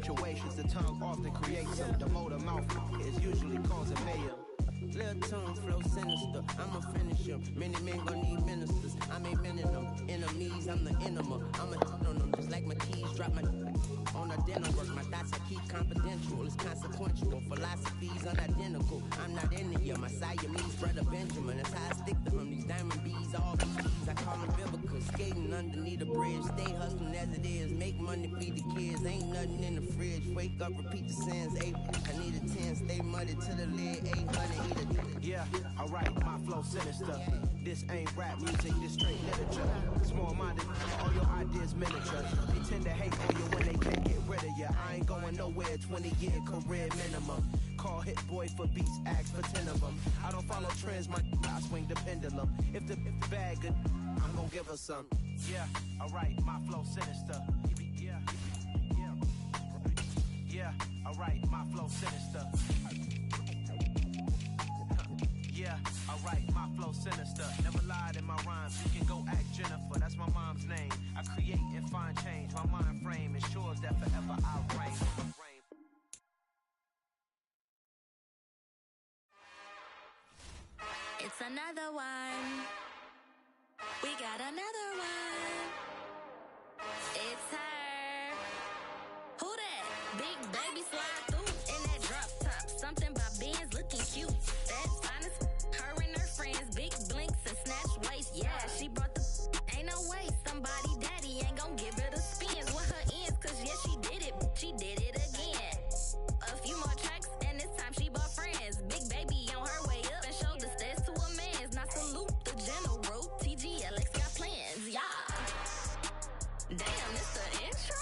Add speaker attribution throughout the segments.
Speaker 1: situations, the tongue often creates them. The motor mouth is usually causing mayhem. Little tongue flow sinister, I'ma finish him. Many men gon' need ministers, I'm a men in them. Enemies, I'm the enema, I'm a on them. Just like my keys, drop my on a dinner work. My thoughts I keep confidential, it's consequential. Philosophies unidentical, I'm not in it, my Siamese brother Benjamin. That's how I stick to him, these diamond bees, all the keys, I call them biblical. Skating underneath a bridge, stay hustling as it is. Make money, feed the kids, ain't nothing in the fridge. Wake up, repeat the sins, 8, I need a 10, stay muddy to the lid, 800, yeah, alright, my flow sinister. This ain't rap music, this straight literature. Small-minded, all your ideas miniature. They tend to hate on you when they can't get rid of you. I ain't going nowhere, 20-year career minimum. Call Hit Boy for beats, ask for 10 of them. I don't follow trends, I swing the pendulum. If the bag good, I'm gonna give her some. Yeah, alright, my flow sinister. Yeah, alright, my flow sinister. Yeah, alright, my flow sinister. Never lied in my rhymes. You can go ask Jennifer, that's my mom's name. I create and find change. My mind frame ensures that forever I'll reign.
Speaker 2: It's another one. We got another one. It's her. Who that? Big baby slide through in that drop top. Something by Benz looking cute. That's honest. Her and her friends, big blinks and snatch waist. Yeah, she brought the ain't no way. Somebody daddy ain't gon' give her the spins with her ends. Cause yeah, she did it. She did it again. A few more tracks and this time she bought friends. Big baby on her way up and showed the stairs to a man's. Now salute the general. TGLX got plans. Yeah. Damn, it's the intro?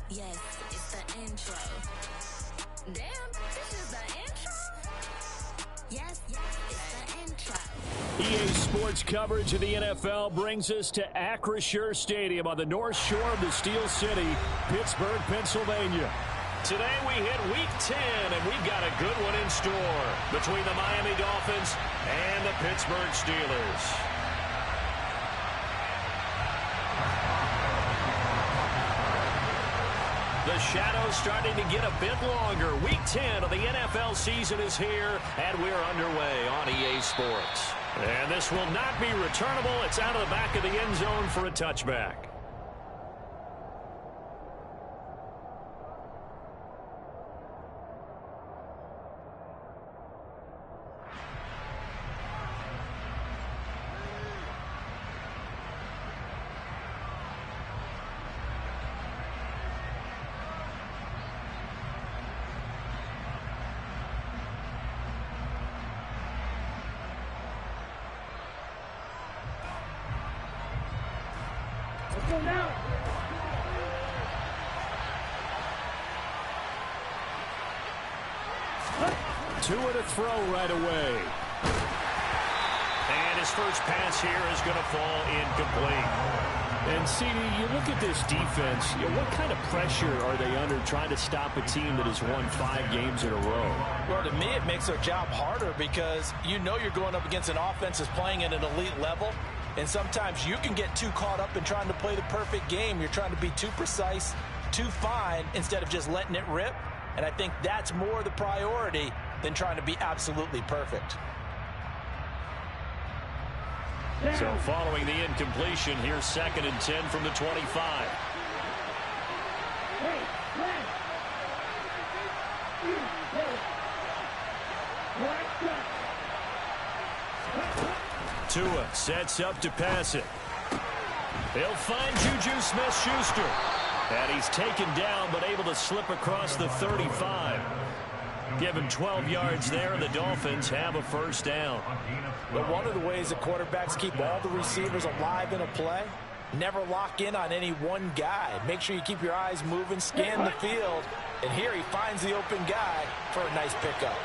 Speaker 2: Yes, it's the intro. Damn, this is the intro? Yes, it's the intro.
Speaker 3: EA Sports coverage of the NFL brings us to Acrisure Stadium on the north shore of the Steel City, Pittsburgh, Pennsylvania. Today we hit Week 10, and we've got a good one in store between the Miami Dolphins and the Pittsburgh Steelers. The shadow's starting to get a bit longer. Week 10 of the NFL season is here, and we're underway on EA Sports. And this will not be returnable. It's out of the back of the end zone for a touchback. Two to throw right away. And his first pass here is going to fall incomplete. And, CD, you look at this defense, what kind of pressure are they under trying to stop a team that has won 5 games in a row?
Speaker 4: Well, to me, it makes their job harder because you know you're going up against an offense that's playing at an elite level. And sometimes you can get too caught up in trying to play the perfect game. You're trying to be too precise, too fine, instead of just letting it rip. And I think that's more the priority than trying to be absolutely perfect.
Speaker 3: So following the incompletion, here's 2nd and 10 from the 25. Tua sets up to pass it. They'll find Juju Smith-Schuster. And he's taken down, but able to slip across the 35. Give him 12 yards there, and the Dolphins have a first down.
Speaker 4: But one of the ways that quarterbacks keep all the receivers alive in a play, never lock in on any one guy. Make sure you keep your eyes moving, scan the field, and here he finds the open guy for a nice pickup.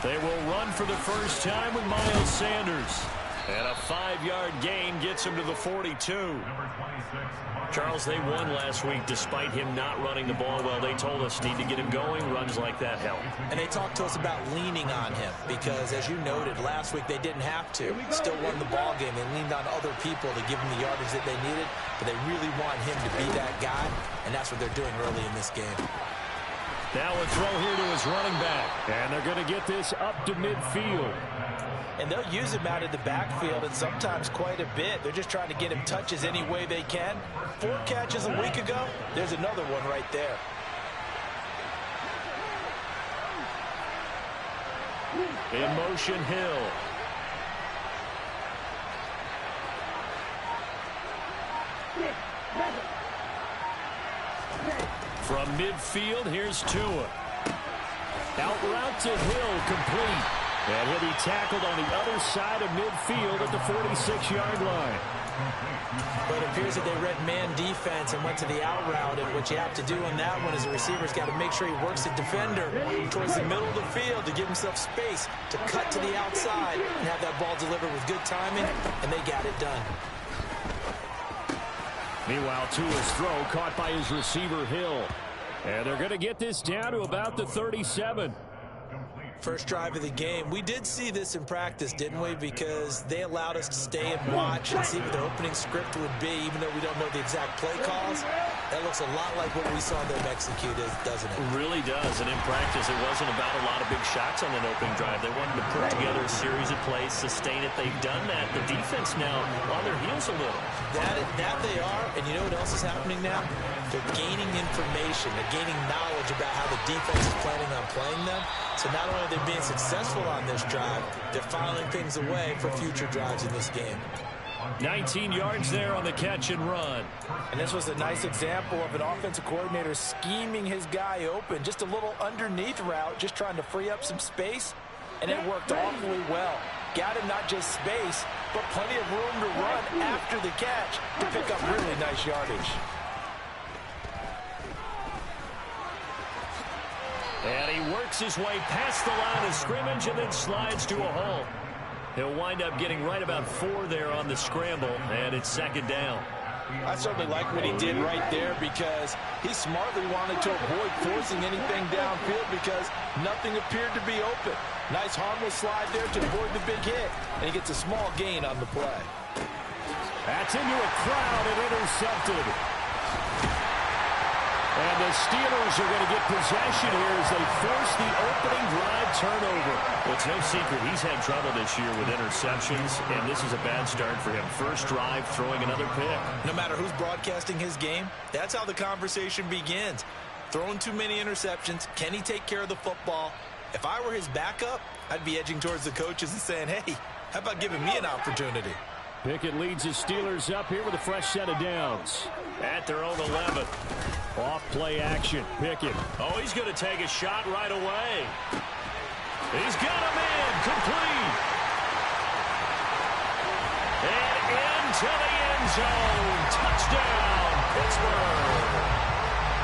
Speaker 3: They will run for the first time with Miles Sanders. And a 5-yard gain gets him to the 42.
Speaker 5: Number 26,
Speaker 3: Charles, they won last week despite him not running the ball well. They told us need to get him going. Runs like that help.
Speaker 4: And they talked to us about leaning on him because, as you noted, last week they didn't have to. Still won the ball game. They leaned on other people to give them the yardage that they needed, but they really want him to be that guy, and that's what they're doing early in this game.
Speaker 3: Now a throw here to his running back, and they're going to get this up to midfield.
Speaker 4: And they'll use him out of the backfield, and sometimes quite a bit. They're just trying to get him touches any way they can. 4 catches a week ago. There's another one right there.
Speaker 3: In motion, Hill. From midfield, here's Tua. Out route to Hill, complete. And he'll be tackled on the other side of midfield at the 46-yard line.
Speaker 4: But it appears that they read man defense and went to the out route, and what you have to do on that one is the receiver's got to make sure he works the defender towards the middle of the field to give himself space to cut to the outside and have that ball delivered with good timing, and they got it done.
Speaker 3: Meanwhile, Tua's throw caught by his receiver, Hill. And they're going to get this down to about the 37.
Speaker 4: First drive of the game. We did see this in practice, didn't we? Because they allowed us to stay and watch and see what the opening script would be, even though we don't know the exact play calls. That looks a lot like what we saw them execute, doesn't it?
Speaker 3: It really does. And in practice, it wasn't about a lot of big shots on that opening drive. They wanted to put together a series of plays, sustain it. They've done that. The defense now on their heels a little.
Speaker 4: That they are. And you know what else is happening now? They're gaining information. They're gaining knowledge about how the defense is planning on playing them. So not only are they being successful on this drive, they're filing things away for future drives in this game.
Speaker 3: 19 yards there on the catch and run.
Speaker 4: And this was a nice example of an offensive coordinator scheming his guy open. Just a little underneath route, just trying to free up some space. And it worked awfully well. Got him not just space, but plenty of room to run after the catch to pick up really nice yardage.
Speaker 3: And he works his way past the line of scrimmage and then slides to a hole. He'll wind up getting right about 4 there on the scramble, and it's second down.
Speaker 4: I certainly like what he did right there because he smartly wanted to avoid forcing anything downfield because nothing appeared to be open. Nice harmless slide there to avoid the big hit, and he gets a small gain on the play.
Speaker 3: That's into a crowd and intercepted. And the Steelers are going to get possession here as they force the opening drive turnover. Well, it's no secret he's had trouble this year with interceptions, and this is a bad start for him. First drive, throwing another pick.
Speaker 4: No matter who's broadcasting his game, that's how the conversation begins. Throwing too many interceptions. Can he take care of the football? If I were his backup, I'd be edging towards the coaches and saying, hey, how about giving me an opportunity?
Speaker 3: Pickett leads the Steelers up here with a fresh set of downs. At their own 11. Off play action. Pickett. Oh, he's going to take a shot right away. He's got him in. Complete. And into the end zone. Touchdown, Pittsburgh.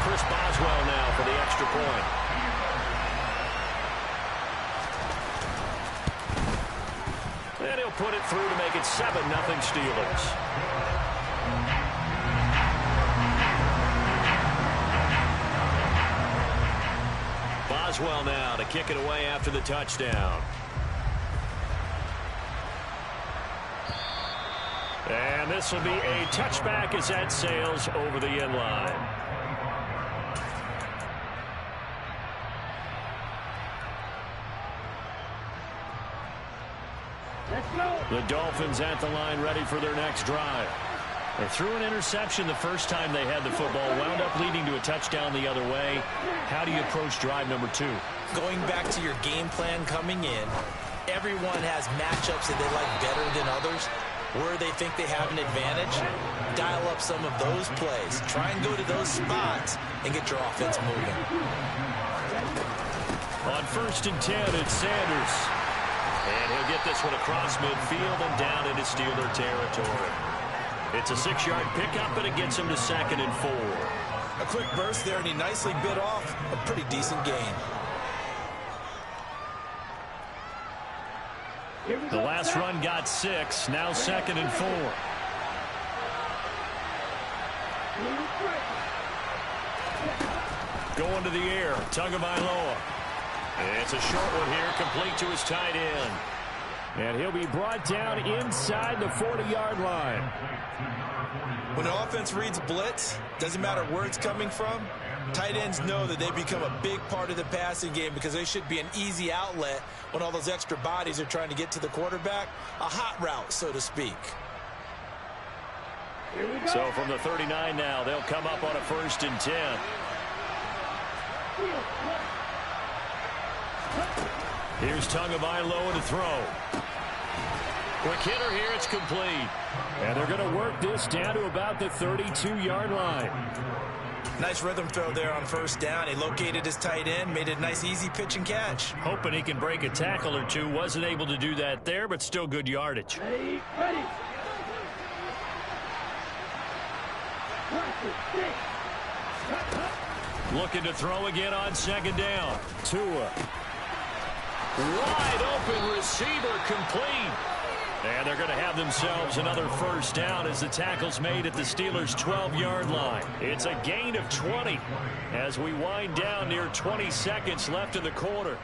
Speaker 3: Chris Boswell now for the extra point. And he'll put it through to make it 7-0 Steelers. Boswell now to kick it away after the touchdown. And this will be a touchback as that sails over the end line. The Dolphins at the line ready for their next drive. They threw an interception the first time they had the football, wound up leading to a touchdown the other way. How do you approach drive number 2?
Speaker 4: Going back to your game plan coming in, everyone has matchups that they like better than others. Where they think they have an advantage, dial up some of those plays. Try and go to those spots and get your offense moving.
Speaker 3: On 1st and 10, it's Sanders. And he'll get this one across midfield and down into Steeler territory. It's a 6-yard pickup, and it gets him to 2nd and 4.
Speaker 4: A quick burst there, and he nicely bit off a pretty decent gain.
Speaker 3: The last run got 6, now 2nd and 4. Going to the air, Tagovailoa. It's a short one here, complete to his tight end. And he'll be brought down inside the 40-yard line.
Speaker 4: When an offense reads blitz, doesn't matter where it's coming from, tight ends know that they become a big part of the passing game because they should be an easy outlet when all those extra bodies are trying to get to the quarterback. A hot route, so to speak.
Speaker 3: So from the 39 now, they'll come up on a 1st and 10. Here's Tagovailoa to throw. Quick hitter here, it's complete. And they're going to work this down to about the 32-yard line.
Speaker 4: Nice rhythm throw there on 1st down. He located his tight end, made it a nice easy pitch and catch.
Speaker 3: Hoping he can break a tackle or two. Wasn't able to do that there, but still good yardage.
Speaker 5: Ready.
Speaker 3: Looking to throw again on 2nd down. Tua. Wide open receiver, complete. And they're going to have themselves another 1st down as the tackle's made at the Steelers' 12-yard line. It's a gain of 20 as we wind down near 20 seconds left in the quarter.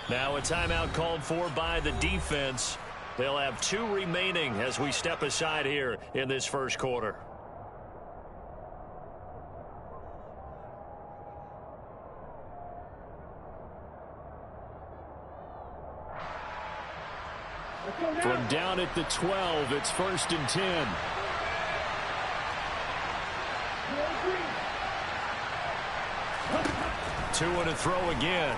Speaker 3: Now a timeout called for by the defense. They'll have 2 remaining as we step aside here in this 1st quarter. From down at the 12, it's 1st and 10. Tua to throw again.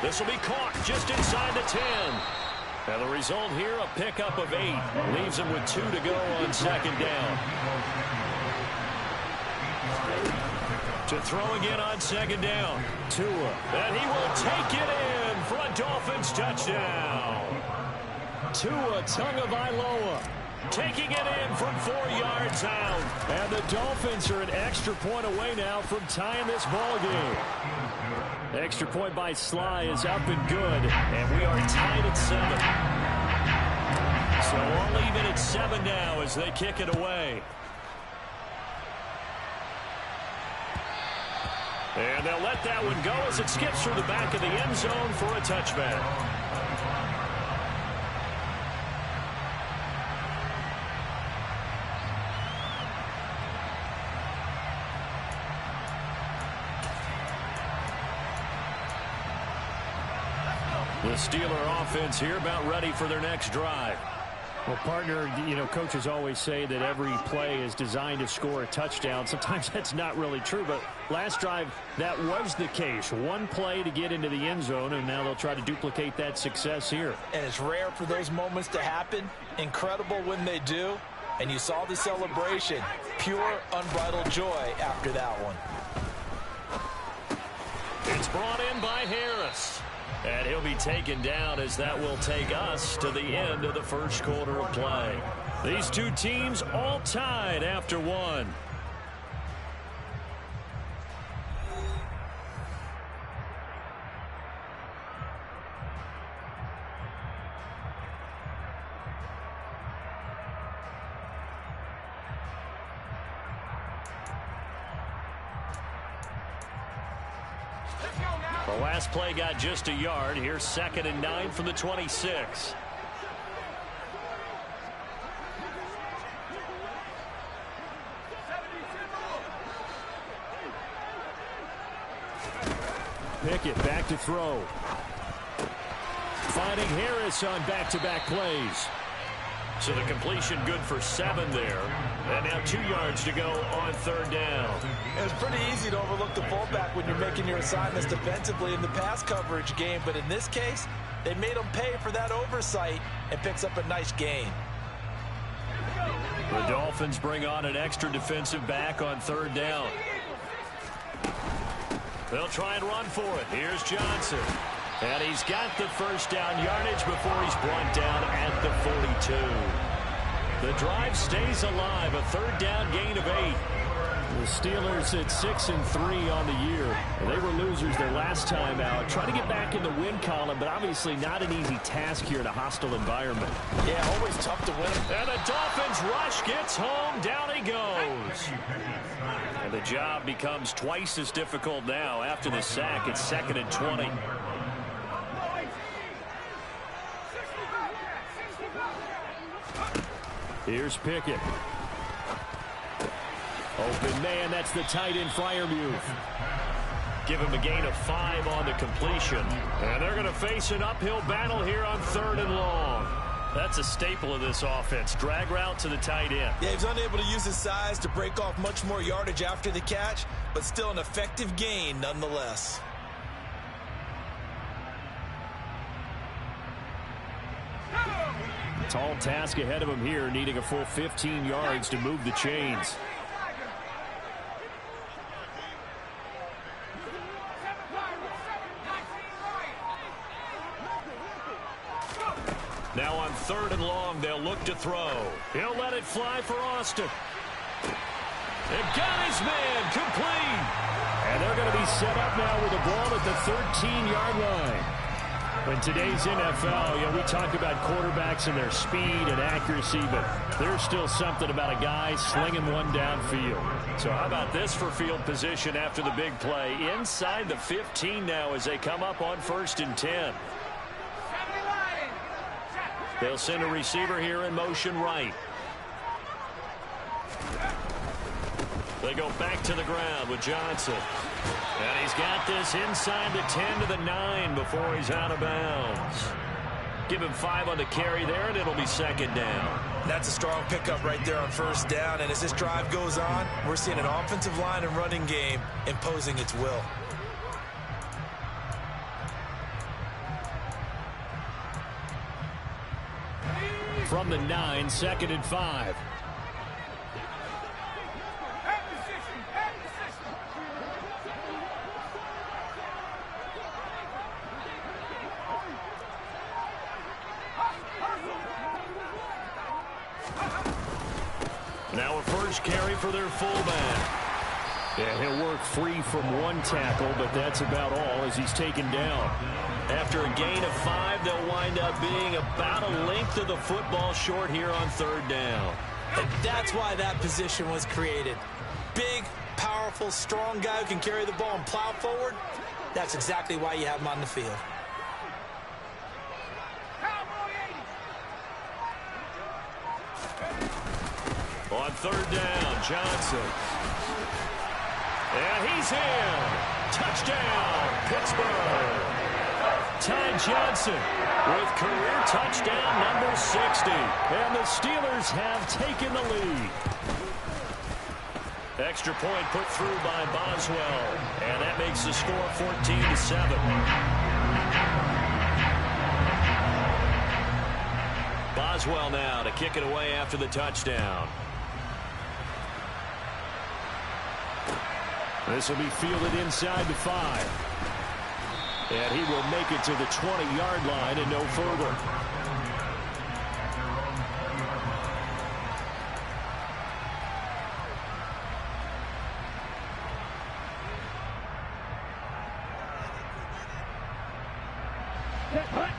Speaker 3: This will be caught just inside the 10. And the result here, a pickup of 8. Leaves him with 2 to go on 2nd down. To throw again on 2nd down. Tua. And he will take it in for a Dolphins touchdown. Tua Tagovailoa taking it in from 4 yards out. And the Dolphins are an extra point away now from tying this ball game. Extra point by Sly is up and good, and we are tied at 7. So all even at 7 now as they kick it away. And they'll let that one go as it skips through the back of the end zone for a touchback. The Steeler offense here about ready for their next drive.
Speaker 5: Well, partner, coaches always say that every play is designed to score a touchdown. Sometimes that's not really true, but last drive, that was the case. 1 play to get into the end zone, and now they'll try to duplicate that success here.
Speaker 4: And it's rare for those moments to happen. Incredible when they do. And you saw the celebration. Pure, unbridled joy after that one.
Speaker 3: It's brought in by Harris. And he'll be taken down as that will take us to the end of the 1st quarter of play. These 2 teams all tied after 1. The last play got just a yard. Here's 2nd and 9 from the 26.
Speaker 5: Pickett back to throw.
Speaker 3: Finding Harris on back-to-back plays. So the completion good for 7 there. And now 2 yards to go on 3rd down.
Speaker 4: It's pretty easy to overlook the fullback when you're making your assignments defensively in the pass coverage game. But in this case, they made him pay for that oversight and picks up a nice gain.
Speaker 3: The Dolphins bring on an extra defensive back on 3rd down. They'll try and run for it. Here's Johnson. And he's got the 1st down yardage before he's brought down at the 42. The drive stays alive. A 3rd down gain of 8. The Steelers at 6-3 on the year. They were losers their last time out. Trying to get back in the win column, but obviously not an easy task here in a hostile environment.
Speaker 4: Yeah, always tough to win.
Speaker 3: And the Dolphins rush gets home. Down he goes. And the job becomes twice as difficult now after the sack. It's 2nd and 20. Here's Pickett. Open man, that's the tight end Freiermuth. Give him a gain of 5 on the completion. And they're going to face an uphill battle here on 3rd and long. That's a staple of this offense. Drag route to the tight end.
Speaker 4: Yeah, he's unable to use his size to break off much more yardage after the catch, but still an effective gain nonetheless.
Speaker 3: Tall task ahead of him here, needing a full 15 yards to move the chains. Now on 3rd and long, they'll look to throw. He'll let it fly for Austin. It got his man complete. And they're going to be set up now with the ball at the 13-yard line. In today's NFL, we talk about quarterbacks and their speed and accuracy, but there's still something about a guy slinging one downfield. So how about this for field position after the big play? Inside the 15 now as they come up on 1st and 10. They'll send a receiver here in motion right. They go back to the ground with Johnson. And he's got this inside the 10 to the 9 before he's out of bounds. Give him 5 on the carry there, and it'll be 2nd down.
Speaker 4: That's a strong pickup right there on 1st down. And as this drive goes on, we're seeing an offensive line and running game imposing its will.
Speaker 3: From the 9, 2nd and 5. Now a first carry for their fullback. And he'll work free from one tackle, but that's about all as he's taken down. After a gain of 5, they'll wind up being about a length of the football short here on 3rd down.
Speaker 4: And that's why that position was created. Big, powerful, strong guy who can carry the ball and plow forward. That's exactly why you have him on the field.
Speaker 3: On 3rd down, Johnson. And he's in. Touchdown, Pittsburgh. Ty Johnson with career touchdown number 60. And the Steelers have taken the lead. Extra point put through by Boswell. And that makes the score 14-7. Boswell now to kick it away after the touchdown. This will be fielded inside the 5. And he will make it to the 20-yard line and no further.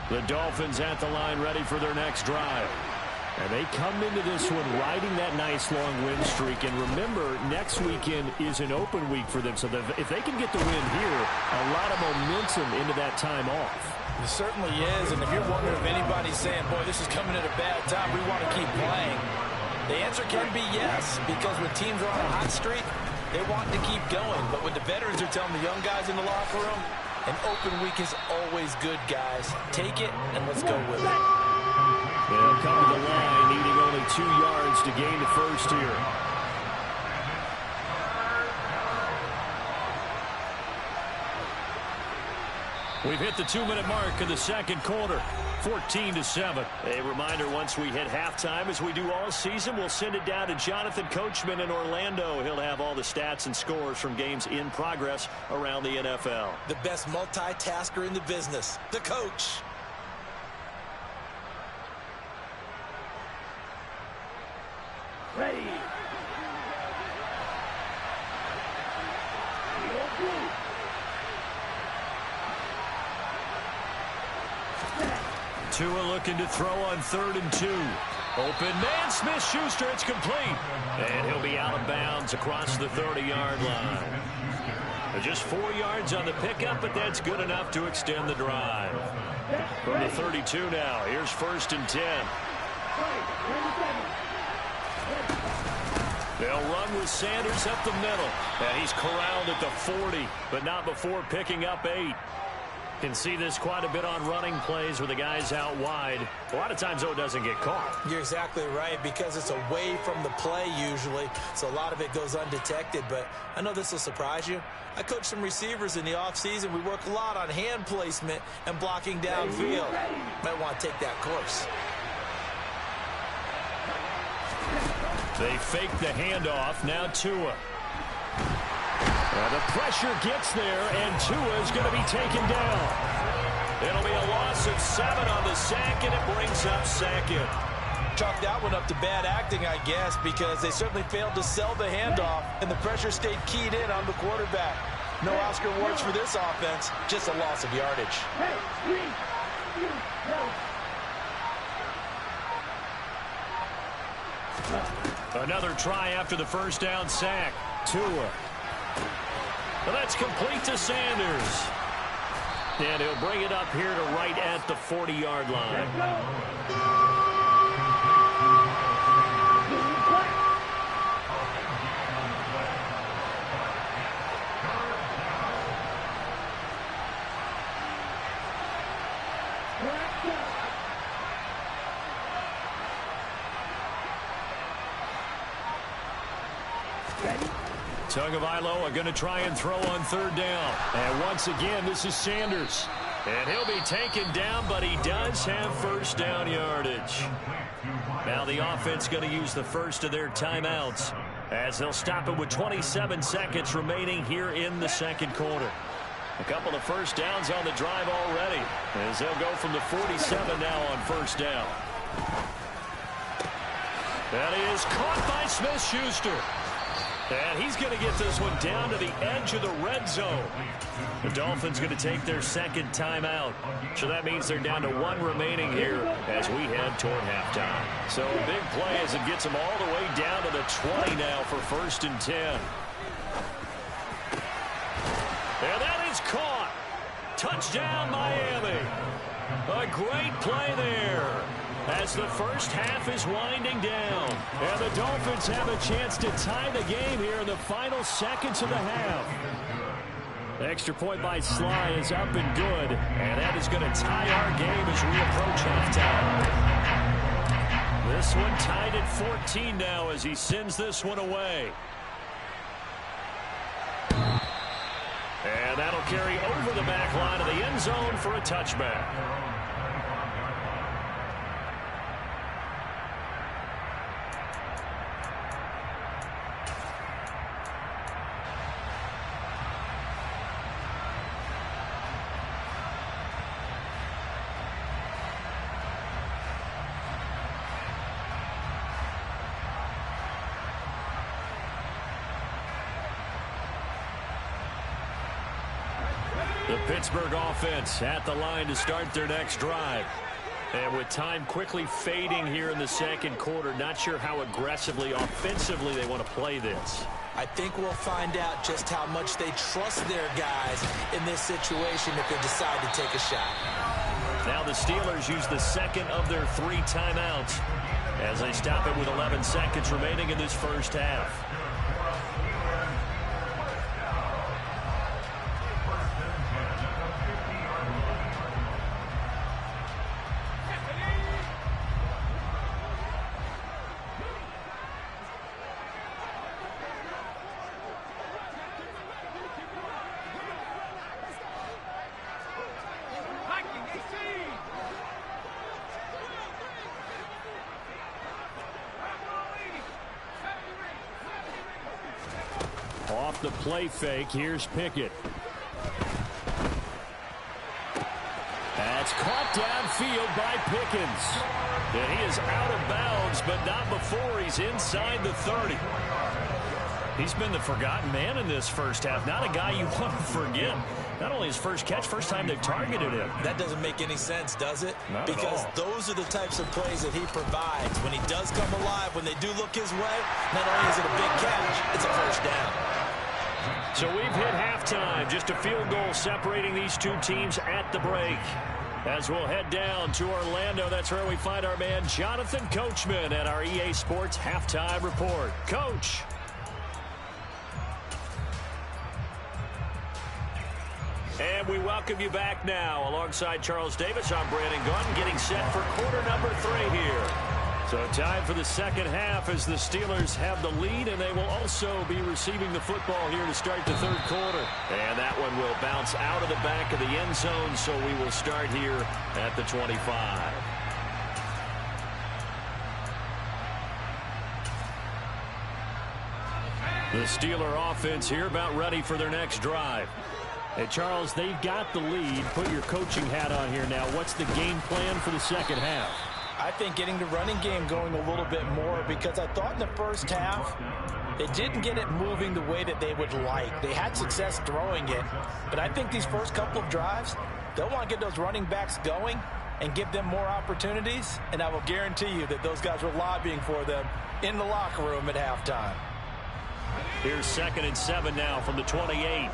Speaker 3: The Dolphins at the line ready for their next drive. And they come into this one riding that nice long win streak. And remember, next weekend is an open week for them. So if they can get the win here, a lot of momentum into that time off.
Speaker 4: It certainly is. And if you're wondering if anybody's saying, boy, this is coming at a bad time, we want to keep playing, the answer can be yes. Because when teams are on a hot streak, they want to keep going. But when the veterans are telling the young guys in the locker room, an open week is always good, guys. Take it and let's go with it.
Speaker 3: They'll come to the line, needing only 2 yards to gain the first here. We've hit the 2-minute mark in the second quarter. 14-7. A reminder, once we hit halftime, as we do all season, we'll send it down to Jonathan Coachman in Orlando. He'll have all the stats and scores from games in progress around the NFL.
Speaker 4: The best multitasker in the business, the coach.
Speaker 6: Ready.
Speaker 3: Tua looking to throw on 3rd and 2. Open man, Smith-Schuster, it's complete. And he'll be out of bounds across the 30-yard line. Just 4 yards on the pickup, but that's good enough to extend the drive. From the 32 now, here's 1st and 10. They'll run with Sanders up the middle. And he's corralled at the 40, but not before picking up 8. Can see this quite a bit on running plays with the guys out wide. A lot of times, though, it doesn't get caught.
Speaker 4: You're exactly right, because it's away from the play usually, so a lot of it goes undetected. But I know this will surprise you. I coach some receivers in the offseason. We work a lot on hand placement and blocking downfield. Might want to take that course.
Speaker 3: They fake the handoff. Now Tua. The pressure gets there, and Tua is going to be taken down. It'll be a loss of 7 on the sack, and it brings up 2nd.
Speaker 4: Chalk that one up to bad acting, I guess, because they certainly failed to sell the handoff, and the pressure stayed keyed in on the quarterback. No Oscar awards for this offense, just a loss of yardage.
Speaker 3: Another try after the first down sack. Tua. Well, that's complete to Sanders. And he'll bring it up here to right at the 40-yard line. Tagovailoa are going to try and throw on 3rd down. And once again, this is Sanders. And he'll be taken down, but he does have first down yardage. Now the offense going to use the first of their timeouts as they'll stop it with 27 seconds remaining here in the 2nd quarter. A couple of first downs on the drive already as they'll go from the 47 now on 1st down. That is caught by Smith-Schuster. And he's going to get this one down to the edge of the red zone. The Dolphins going to take their 2nd timeout. So that means they're down to 1 remaining here as we head toward halftime. So a big play as it gets them all the way down to the 20 now for 1st and 10. And that is caught. Touchdown, Miami. A great play there as the first half is winding down. And the Dolphins have a chance to tie the game here in the final seconds of the half. The extra point by Sly is up and good. And that is going to tie our game as we approach halftime. This one tied at 14 now as he sends this one away. And that'll carry over the back line of the end zone for a touchback. The Pittsburgh offense at the line to start their next drive. And with time quickly fading here in the 2nd quarter, not sure how aggressively, offensively they want to play this.
Speaker 4: I think we'll find out just how much they trust their guys in this situation if they decide to take a shot.
Speaker 3: Now the Steelers use the 2nd of their 3 timeouts as they stop it with 11 seconds remaining in this first half. Off the play fake, here's Pickett. That's caught downfield by Pickens. And he is out of bounds, but not before he's inside the 30.
Speaker 5: He's been the forgotten man in this first half. Not a guy you want to forget. Not only his first catch, first time they've targeted him.
Speaker 4: That doesn't make any sense, does it?
Speaker 5: Not
Speaker 4: because
Speaker 5: at all.
Speaker 4: Those are the types of plays that he provides. When he does come alive, when they do look his way, not only is it a big catch, it's a first down.
Speaker 5: So we've hit halftime. Just a field goal separating these two teams at the break. As we'll head down to Orlando, that's where we find our man Jonathan Coachman at our EA Sports Halftime Report. Coach. And we welcome you back now. Alongside Charles Davis, I'm Brandon Gunn, getting set for quarter number 3 here. So time for the second half as the Steelers have the lead, and they will also be receiving the football here to start the third quarter. And that one will bounce out of the back of the end zone, so we will start here at the 25. The Steeler offense here about ready for their next drive. Hey, Charles, they've got the lead. Put your coaching hat on here now. What's the game plan for the second half?
Speaker 4: I think getting the running game going a little bit more, because I thought in the first half they didn't get it moving the way that they would like. They had success throwing it, but I think these first couple of drives, they'll want to get those running backs going and give them more opportunities, and I will guarantee you that those guys were lobbying for them in the locker room at halftime.
Speaker 5: Here's 2nd and 7 now from the 28.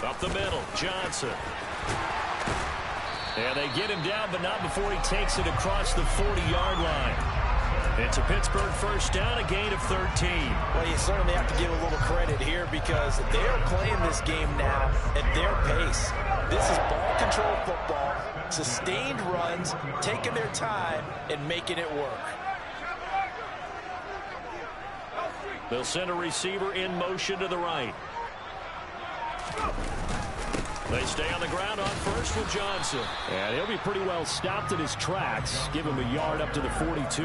Speaker 5: Up the middle, Johnson. And they get him down, but not before he takes it across the 40-yard line. It's a Pittsburgh first down, a gain of 13.
Speaker 4: Well, you certainly have to give a little credit here because they're playing this game now at their pace. This is ball control football, sustained runs, taking their time and making it work.
Speaker 5: They'll send a receiver in motion to the right. They stay on the ground on first with Johnson. And he'll be pretty well stopped in his tracks. Give him a yard up to the 42.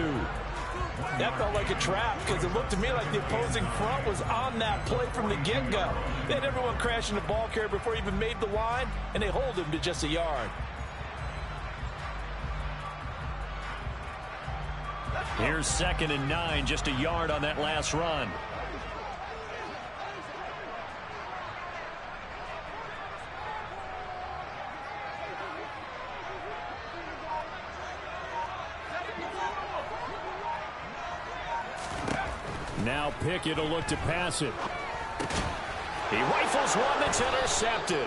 Speaker 4: That felt like a trap because it looked to me like the opposing front was on that play from the get-go. They had everyone crashing the ball carrier before he even made the line, and they hold him to just a yard.
Speaker 5: Here's 2nd and 9, just a yard on that last run. Now Pickett will look to pass it. He rifles one that's intercepted.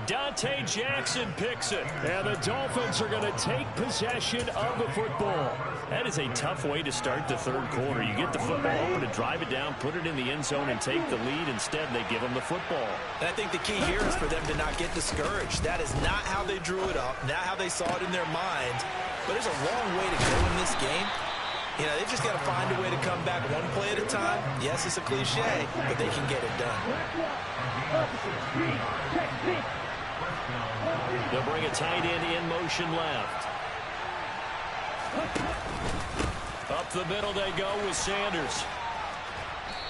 Speaker 5: Dante Jackson picks it. And the Dolphins are going to take possession of the football. That is a tough way to start the third quarter. You get the football over to drive it down, put it in the end zone, and take the lead. Instead, they give them the football.
Speaker 4: And I think the key here is for them to not get discouraged. That is not how they drew it up, not how they saw it in their minds. But there's a long way to go in this game. You know, they've just got to find a way to come back one play at a time. Yes, it's a cliche, but they can get it done.
Speaker 5: They'll bring a tight end in motion left. Up the middle they go with Sanders.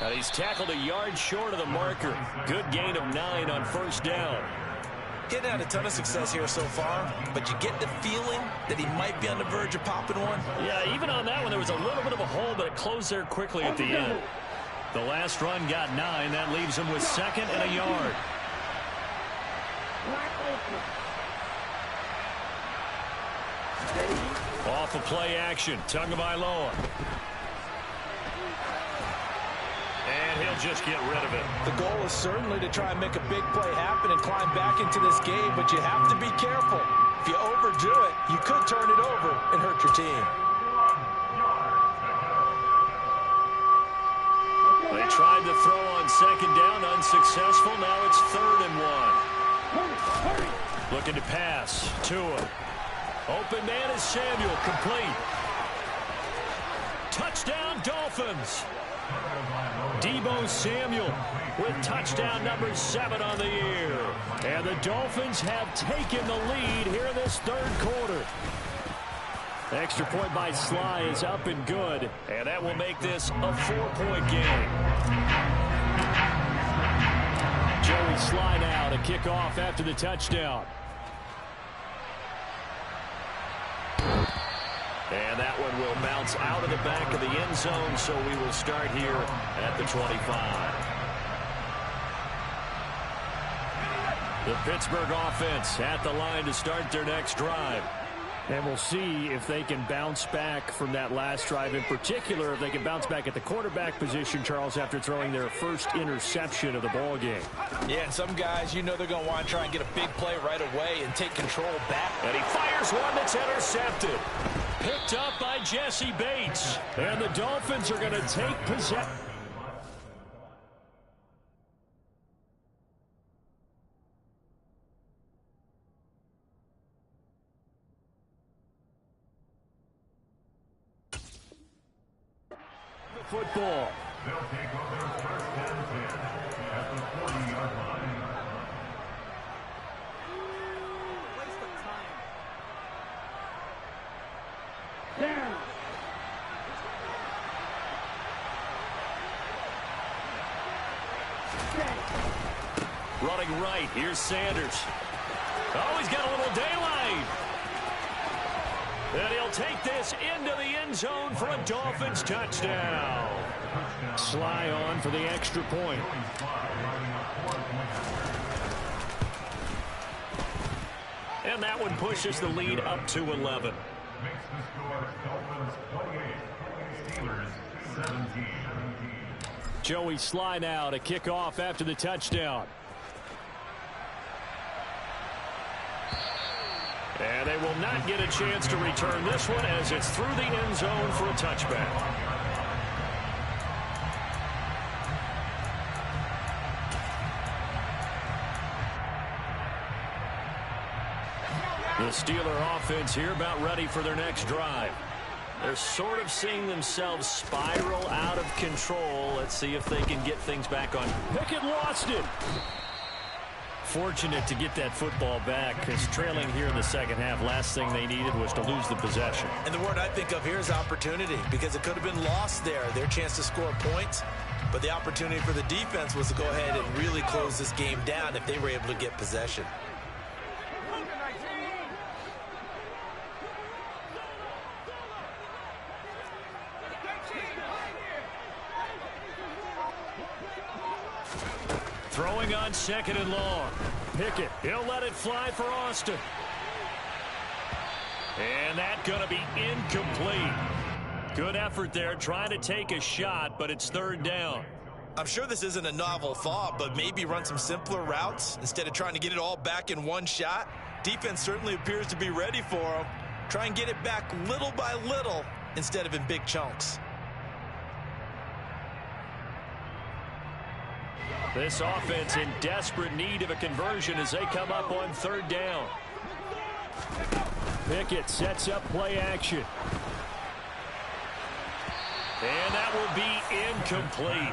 Speaker 5: Now he's tackled a yard short of the marker. Good gain of 9 on first down.
Speaker 4: Getting had a ton of success here so far, but you get the feeling that he might be on the verge of popping one.
Speaker 5: Yeah, even on that one, there was a little bit of a hole, but it closed there quickly at the end. The last run got 9. That leaves him with 2nd and a yard. Off of play action, Tagovailoa. And he'll just get rid of it.
Speaker 4: The goal is certainly to try and make a big play happen and climb back into this game, but you have to be careful. If you overdo it, you could turn it over and hurt your team.
Speaker 5: They tried to throw on 2nd down, unsuccessful. Now it's 3rd and 1. Looking to pass. Tua. Open man is Samuel, complete. Touchdown, Dolphins. Deebo Samuel with touchdown number 7 on the year. And the Dolphins have taken the lead here in this third quarter. The extra point by Sly is up and good. And that will make this a 4-point game. Joey Sly now to kick off after the touchdown.
Speaker 3: And that one will bounce out of the back of the end zone, so we will start here at the 25. The Pittsburgh offense at the line to start their next drive.
Speaker 5: And we'll see if they can bounce back from that last drive. In particular, if they can bounce back at the quarterback position, Charles, after throwing their first interception of the ball game.
Speaker 4: Yeah, and some guys, you know they're going to want to try and get a big play right away and take control back.
Speaker 3: And he fires one that's intercepted. Picked up by Jesse Bates. And the Dolphins are going to take possession. Football.
Speaker 6: They'll take over first and 10 at the 40-yard line.
Speaker 7: Waste of time. Down.
Speaker 3: Running right. Here's Sanders. Oh, he's got a little daylight. And he'll take this into the end zone for a Dolphins touchdown.
Speaker 5: Sly on for the extra point.
Speaker 3: And that one pushes the lead up to 11.
Speaker 6: Makes the score Dolphins 28, Steelers 17.
Speaker 5: Joey Sly now to kick off after the touchdown.
Speaker 3: And they will not get a chance to return this one as it's through the end zone for a touchback. The Steeler offense here about ready for their next drive. They're sort of seeing themselves spiral out of control. Let's see if they can get things back on.
Speaker 5: Pickett lost it. Fortunate to get that football back, because trailing here in the second half, last thing they needed was to lose the possession.
Speaker 4: And the word I think of here is opportunity, because it could have been lost there, their chance to score points. But the opportunity for the defense was to go ahead and really close this game down if they were able to get possession.
Speaker 3: Throwing on second and long. Pickett, he'll let it fly for Austin. And that's going to be incomplete. Good effort there, trying to take a shot, but it's third down.
Speaker 4: I'm sure this isn't a novel thought, but maybe run some simpler routes instead of trying to get it all back in one shot. Defense certainly appears to be ready for them. Try and get it back little by little instead of in big chunks.
Speaker 3: This offense in desperate need of a conversion as they come up on third down.
Speaker 5: Pickett sets up play action.
Speaker 3: And that will be incomplete.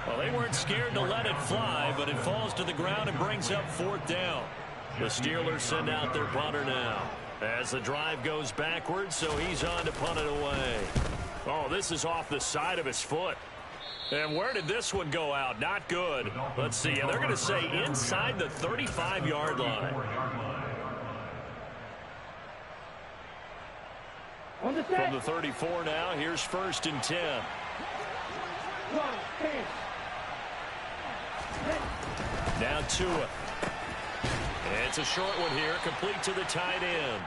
Speaker 3: Well, they weren't scared to let it fly, but it falls to the ground and brings up fourth down. The Steelers send out their punter now as the drive goes backwards, so he's on to punt it away. Oh, this is off the side of his foot. And where did this one go out? Not good. Let's see. And they're going to say inside the 35-yard line. From the 34 now, here's first and 10. Now Tua. It's a short one here, complete to the tight end.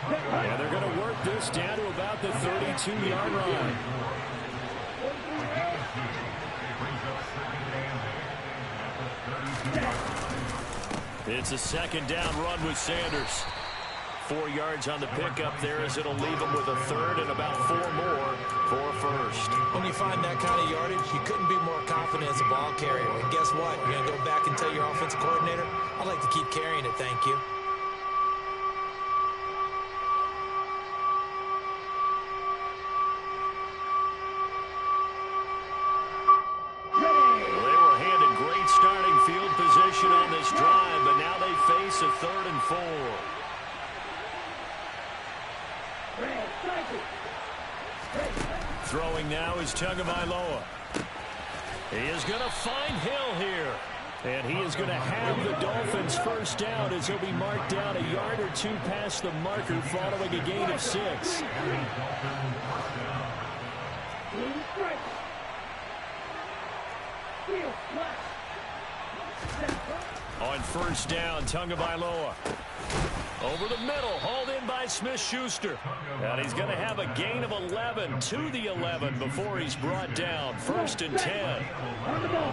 Speaker 5: And they're going to work this down to about the 32-yard line.
Speaker 3: It's a second down run with Sanders. 4 yards on the pickup there as it'll leave him with a third and about 4 more for first.
Speaker 4: When you find that kind of yardage, you couldn't be more confident as a ball carrier. And guess what? You're going to go back and tell your offensive coordinator, I'd like to keep carrying it, thank you.
Speaker 3: On this drive, but now they face a 3rd and 4. Throwing now is Tagovailoa. He is going to find Hill here. And he is going to have the Dolphins first down as he'll be marked down a yard or two past the marker following a gain of 6. On first down, Tagovailoa. Over the middle, hauled in by Smith-Schuster. And he's going to have a gain of 11 to the 11 before he's brought down. 1st and 10.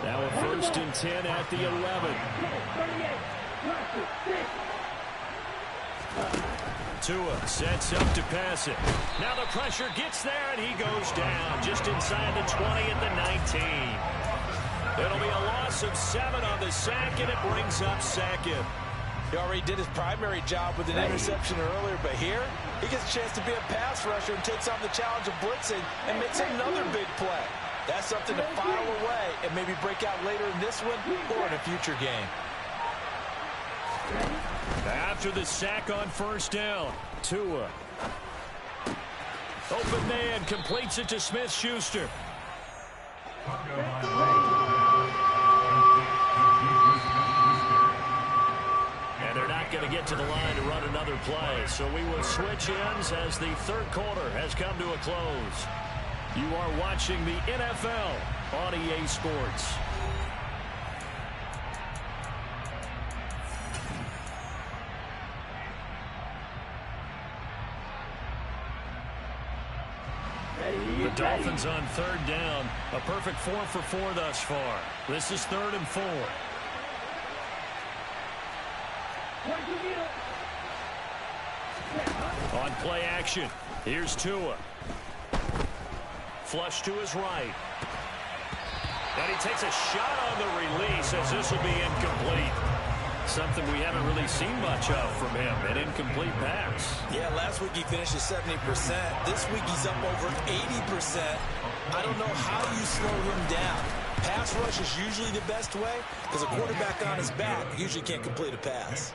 Speaker 3: Now a 1st and 10 at the 11. Tua sets up to pass it. Now the pressure gets there, and he goes down just inside the 20 at the 19. It'll be a loss of 7 on the sack, and it brings up 2nd.
Speaker 4: He already did his primary job with an interception earlier, but here he gets a chance to be a pass rusher and takes on the challenge of blitzing and makes another big play. That's something to file away and maybe break out later in this one or in a future game.
Speaker 3: After the sack on first down, Tua. Open man, completes it to Smith-Schuster. They're not going to get to the line to run another play, so we will switch ends as the 3rd quarter has come to a close. You are watching the NFL on EA Sports. The Dolphins on 3rd down, a perfect 4 for 4 thus far. This is 3rd and 4. On play action, here's Tua. Flush to his right. And he takes a shot on the release as this will be incomplete. Something we haven't really seen much of from him, an incomplete pass.
Speaker 4: Yeah, last week he finished at 70%. This week he's up over 80%. I don't know how you slow him down. Pass rush is usually the best way because a quarterback on his back usually can't complete a pass.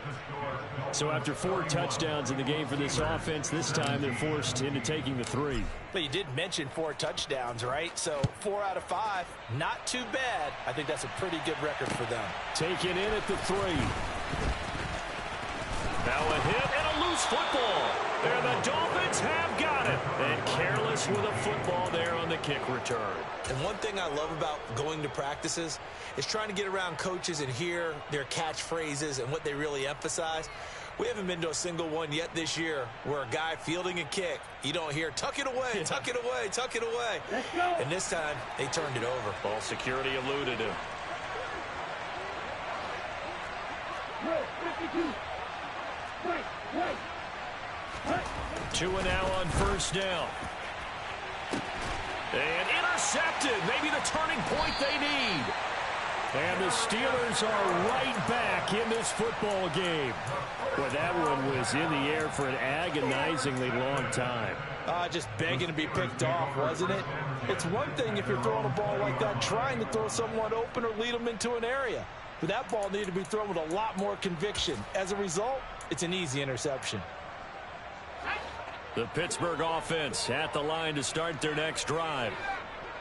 Speaker 3: So after 4 touchdowns in the game for this offense, this time they're forced into taking the 3.
Speaker 4: But you did mention 4 touchdowns, right? So 4 out of 5, not too bad. I think that's a pretty good record for them.
Speaker 3: Taken in at the 3. Now a hit and a loose football. And the Dolphins have got it. And careless with a football there on the kick return.
Speaker 4: And one thing I love about going to practices is trying to get around coaches and hear their catchphrases and what they really emphasize. We haven't been to a single one yet this year where a guy fielding a kick, you don't hear, tuck it away, tuck it away, tuck it away. And this time, they turned it over.
Speaker 3: Ball security eluded him. Tua now on first down. And intercepted. Maybe the turning point they need. And the Steelers are right back in this football game. Well, that one was in the air for an agonizingly long time.
Speaker 4: Just begging to be picked off, wasn't it? It's one thing if you're throwing a ball like that, trying to throw someone open or lead them into an area. But that ball needed to be thrown with a lot more conviction. As a result, it's an easy interception.
Speaker 3: The Pittsburgh offense at the line to start their next drive.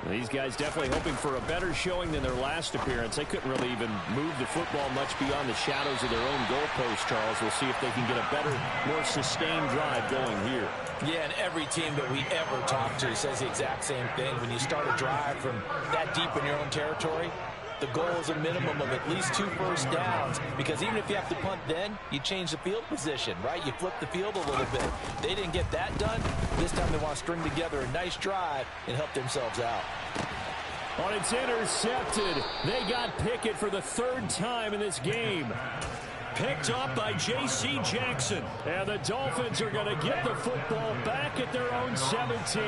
Speaker 3: These guys definitely hoping for a better showing than their last appearance. They couldn't really even move the football much beyond the shadows of their own goalpost, Charles. We'll see if they can get a better, more sustained drive going here.
Speaker 4: Yeah, and every team that we ever talk to says the exact same thing. When you start a drive from that deep in your own territory, the goal is a minimum of at least 2 first downs, because even if you have to punt then, you change the field position, right? You flip the field a little bit. They didn't get that done. This time they want to string together a nice drive and help themselves out.
Speaker 3: On it's intercepted. They got Pickett for the 3rd time in this game. Picked up by J.C. Jackson. And the Dolphins are going to get the football back at their own 17.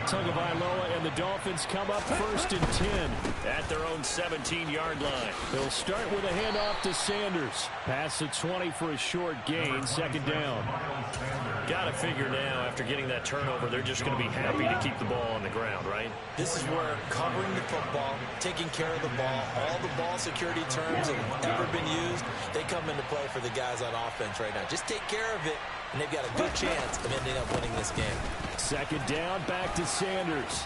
Speaker 3: Tagovailoa and the Dolphins come up 1st and 10 at their own 17-yard line. They'll start with a handoff to Sanders. Pass the 20 for a short gain, 2nd down. Got to figure now, after getting that turnover, they're just going to be happy to keep the ball on the ground, right?
Speaker 4: This is where covering the football, taking care of the ball, all the ball security terms that have ever been used, they come into play for the guys on offense right now. Just take care of it, and they've got a good chance of ending up winning this game.
Speaker 3: 2nd down, back to Sanders.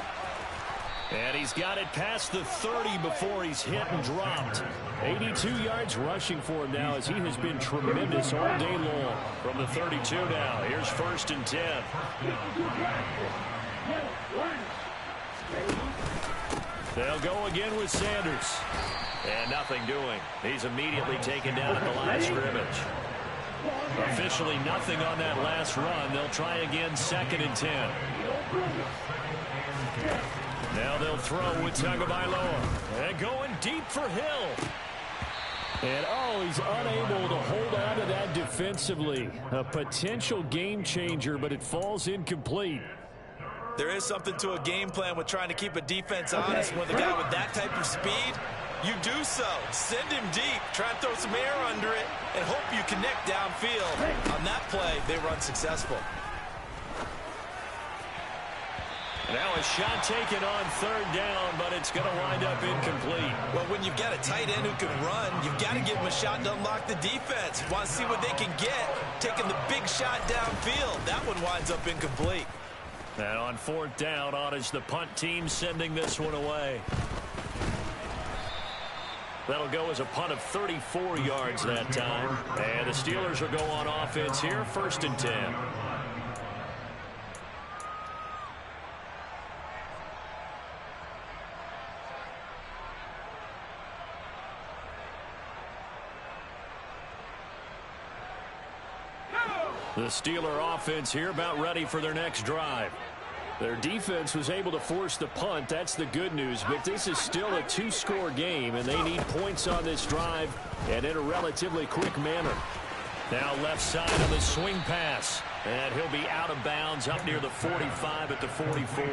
Speaker 5: And he's got it past the 30 before he's hit and dropped. 82 yards rushing for him now as he has been tremendous all day long. From the 32 now, here's 1st and 10. They'll go again with Sanders. And nothing doing. He's immediately taken down at the line of scrimmage. Officially nothing on that last run. They'll try again 2nd and 10. Now they'll throw with Tagovailoa. And going deep for Hill. And, he's unable to hold on to that defensively. A potential game changer, but it falls incomplete.
Speaker 4: There is something to a game plan with trying to keep a defense honest. With a guy with that type of speed, you do so. Send him deep. Try and throw some air under it and hope you connect downfield. On that play, they were unsuccessful.
Speaker 5: Now a shot taken on 3rd down, but it's going to wind up incomplete.
Speaker 4: Well, when you've got a tight end who can run, you've got to give him a shot to unlock the defense. Want to see what they can get, taking the big shot downfield. That one winds up incomplete.
Speaker 5: And on 4th down, on is the punt team sending this one away. That'll go as a punt of 34 yards that time. And the Steelers will go on offense here, 1st and 10. The Steeler offense here about ready for their next drive. Their defense was able to force the punt. That's the good news. But this is still a 2-score game, and they need points on this drive and in a relatively quick manner. Now left side on the swing pass. And he'll be out of bounds up near the 45 at the 44.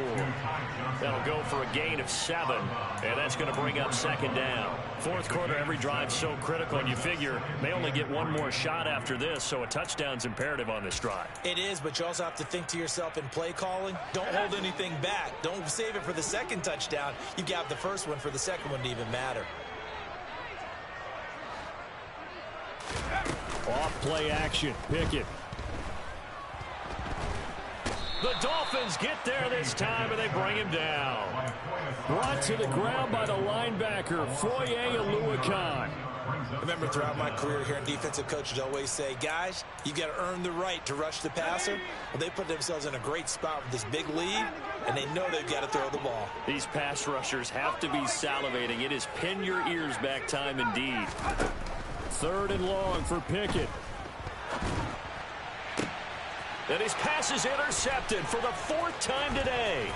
Speaker 5: That'll go for a gain of 7. And that's going to bring up 2nd down. 4th quarter, every drive's so critical. And you figure they only get one more shot after this. So a touchdown's imperative on this drive.
Speaker 4: It is, but you also have to think to yourself in play calling. Don't hold anything back. Don't save it for the 2nd touchdown. You've got the 1st one for the 2nd one to even matter.
Speaker 5: Off play action. Pickett. The Dolphins get there this time, and they bring him down. Brought to the ground by the linebacker, Foye Oluokun.
Speaker 4: I remember throughout my career here in defensive coaches always say, guys, you got to earn the right to rush the passer. Well, they put themselves in a great spot with this big lead, and they know they've got to throw the ball.
Speaker 5: These pass rushers have to be salivating. It is pin your ears back time indeed. 3rd and long for Pickett. And his pass is intercepted for the 4th time today.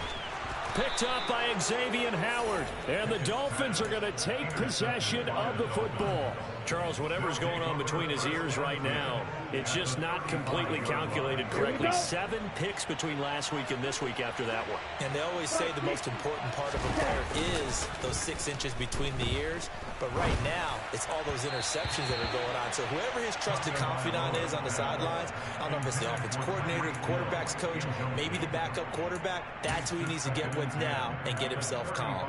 Speaker 5: Picked up by Xavier Howard. And the Dolphins are going to take possession of the football. Charles, whatever's going on between his ears right now, it's just not completely calculated correctly. 7 picks between last week and this week after that one.
Speaker 4: And they always say the most important part of a player is those 6 inches between the ears. But right now, it's all those interceptions that are going on. So whoever his trusted confidant is on the sidelines, I don't know if it's the offense coordinator, the quarterback's coach, maybe the backup quarterback, that's who he needs to get with now and get himself calm.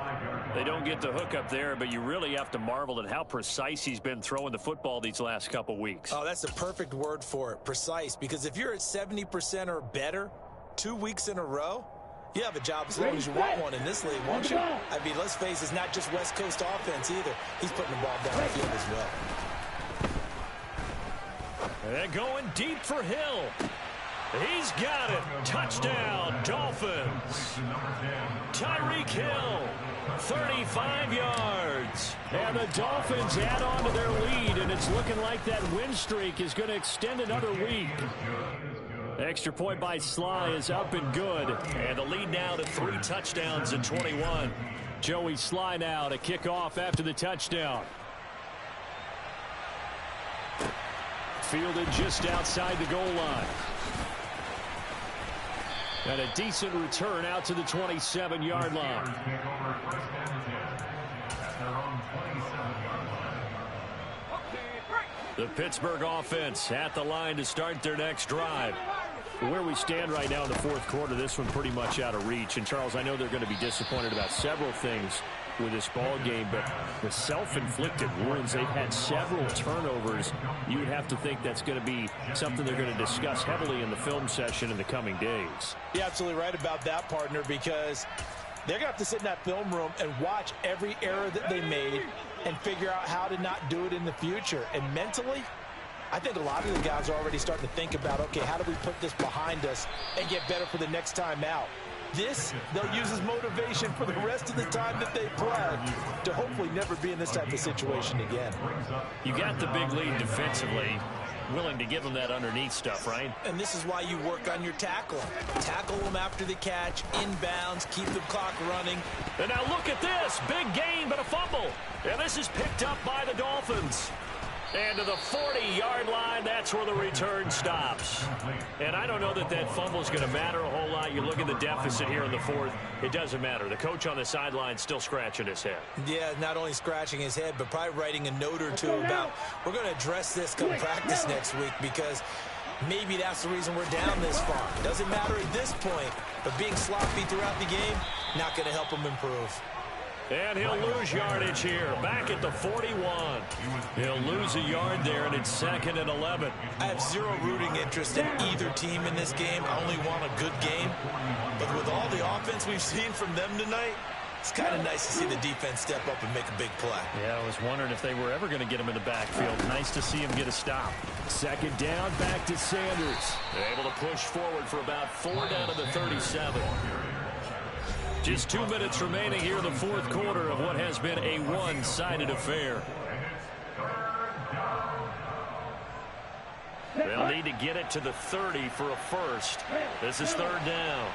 Speaker 5: They don't get the hook up there, but you really have to marvel at how precise he's been throwing the football these last couple weeks.
Speaker 4: Oh, that's the perfect word for it, precise. Because if you're at 70% or better 2 weeks in a row, you have a job as long as you want one in this league, won't you? I mean, let's face it, it's not just West Coast offense either. He's putting the ball downfield as well.
Speaker 5: And going deep for Hill. He's got it. Touchdown, Dolphins. Tyreek Hill, 35 yards. And the Dolphins add on to their lead, and it's looking like that win streak is going to extend another week. Extra point by Sly is up and good. And the lead now to 3 touchdowns in 21. Joey Sly now to kick off after the touchdown. Fielded just outside the goal line. And a decent return out to the 27-yard line. The Pittsburgh offense at the line to start their next drive. Where we stand right now in the 4th quarter, this one pretty much out of reach. And, Charles, I know they're going to be disappointed about several things with this ball game, but the self-inflicted wounds, they've had several turnovers. You would have to think that's going to be something they're going to discuss heavily in the film session in the coming days.
Speaker 4: You're absolutely right about that, partner, because They're going to have to sit in that film room and watch every error that they made and figure out how to not do it in the future. And mentally, I think a lot of the guys are already starting to think about, okay, how do we put this behind us and get better for the next time out? This, they'll use as motivation for the rest of the time that they play to hopefully never be in this type of situation again.
Speaker 5: You got the big lead defensively, willing to give them that underneath stuff, right?
Speaker 4: And this is why you work on your tackling. Tackle them after the catch, inbounds, keep the clock running.
Speaker 5: And now look at this. Big gain, but a fumble. And this is picked up by the Dolphins. And to the 40-yard line, that's where the return stops. And I don't know that that fumble is going to matter a whole lot. You look at the deficit here in the fourth, it doesn't matter. The coach on the sideline still scratching his head.
Speaker 4: Yeah, not only scratching his head, but probably writing a note or two about, we're going to address this come practice next week because maybe that's the reason we're down this far. Doesn't matter at this point, but being sloppy throughout the game, not going to help him improve.
Speaker 5: And he'll lose yardage here, back at the 41. He'll lose a yard there, and it's 2nd and 11.
Speaker 4: I have zero rooting interest in either team in this game. I only want a good game. But with all the offense we've seen from them tonight, it's kind of nice to see the defense step up and make a big play.
Speaker 5: Yeah, I was wondering if they were ever going to get him in the backfield. Nice to see him get a stop. 2nd down, back to Sanders. They're able to push forward for about 4 down to the 37. Just 2 minutes remaining here in the fourth quarter of what has been a one-sided affair. They'll need to get it to the 30 for a first. This is 3rd down.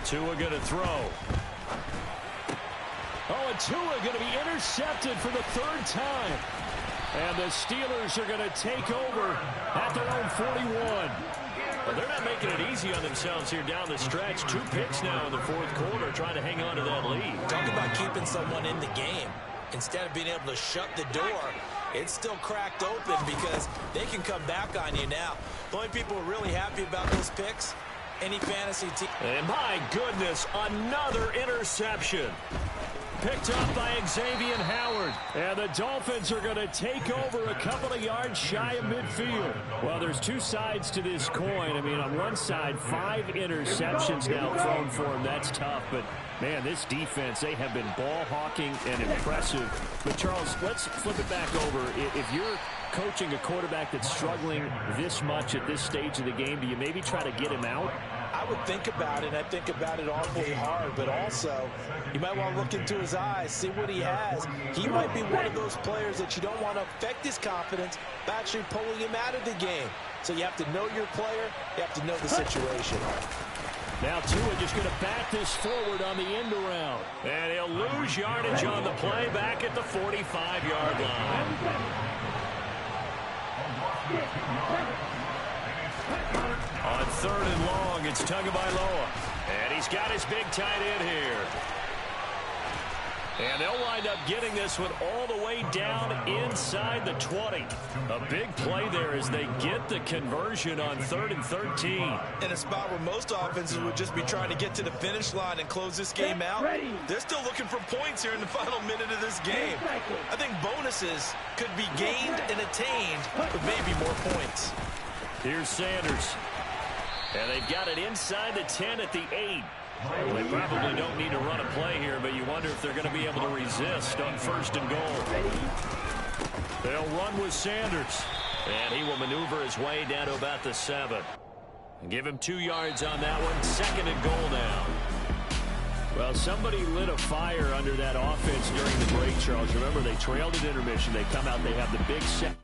Speaker 5: Tua going to throw. Oh, and Tua going to be intercepted for the 3rd time. And the Steelers are going to take over at their own 41. Well, they're not making it easy on themselves here down the stretch. 2 picks now in the fourth quarter trying to hang on to that lead.
Speaker 4: Talk about keeping someone in the game. Instead of being able to shut the door, it's still cracked open because they can come back on you now. The only people who are really happy about those picks, any fantasy team.
Speaker 5: And my goodness, another interception. Picked up by Xavier Howard. And the Dolphins are going to take over a couple of yards shy of midfield. Well, there's 2 sides to this coin. I mean, on one side, 5 interceptions now thrown for him. That's tough. But, man, this defense, they have been ball hawking and impressive. But, Charles, let's flip it back over. If you're coaching a quarterback that's struggling this much at this stage of the game, do you maybe try to get him out?
Speaker 4: I would think about it. I think about it awfully hard, but also you might want to look into his eyes, see what he has. He might be one of those players that you don't want to affect his confidence by actually pulling him out of the game. So you have to know your player. You have to know the situation.
Speaker 5: Now Tua just going to bat this forward on the end around. And he'll lose yardage on the play back at the 45-yard line. On 3rd and long, it's Tagovailoa. And he's got his big tight end here. And they'll wind up getting this one all the way down inside the 20. A big play there as they get the conversion on 3rd and 13.
Speaker 4: In a spot where most offenses would just be trying to get to the finish line and close this game out, they're still looking for points here in the final minute of this game. I think bonuses could be gained and attained with maybe more points.
Speaker 5: Here's Sanders. And they've got it inside the 10 at the 8. They probably don't need to run a play here, but you wonder if they're going to be able to resist on 1st and goal. They'll run with Sanders. And he will maneuver his way down to about the 7. Give him 2 yards on that one. 2nd and goal now. Well, somebody lit a fire under that offense during the break, Charles. Remember, they trailed at intermission. They come out, they have the big set.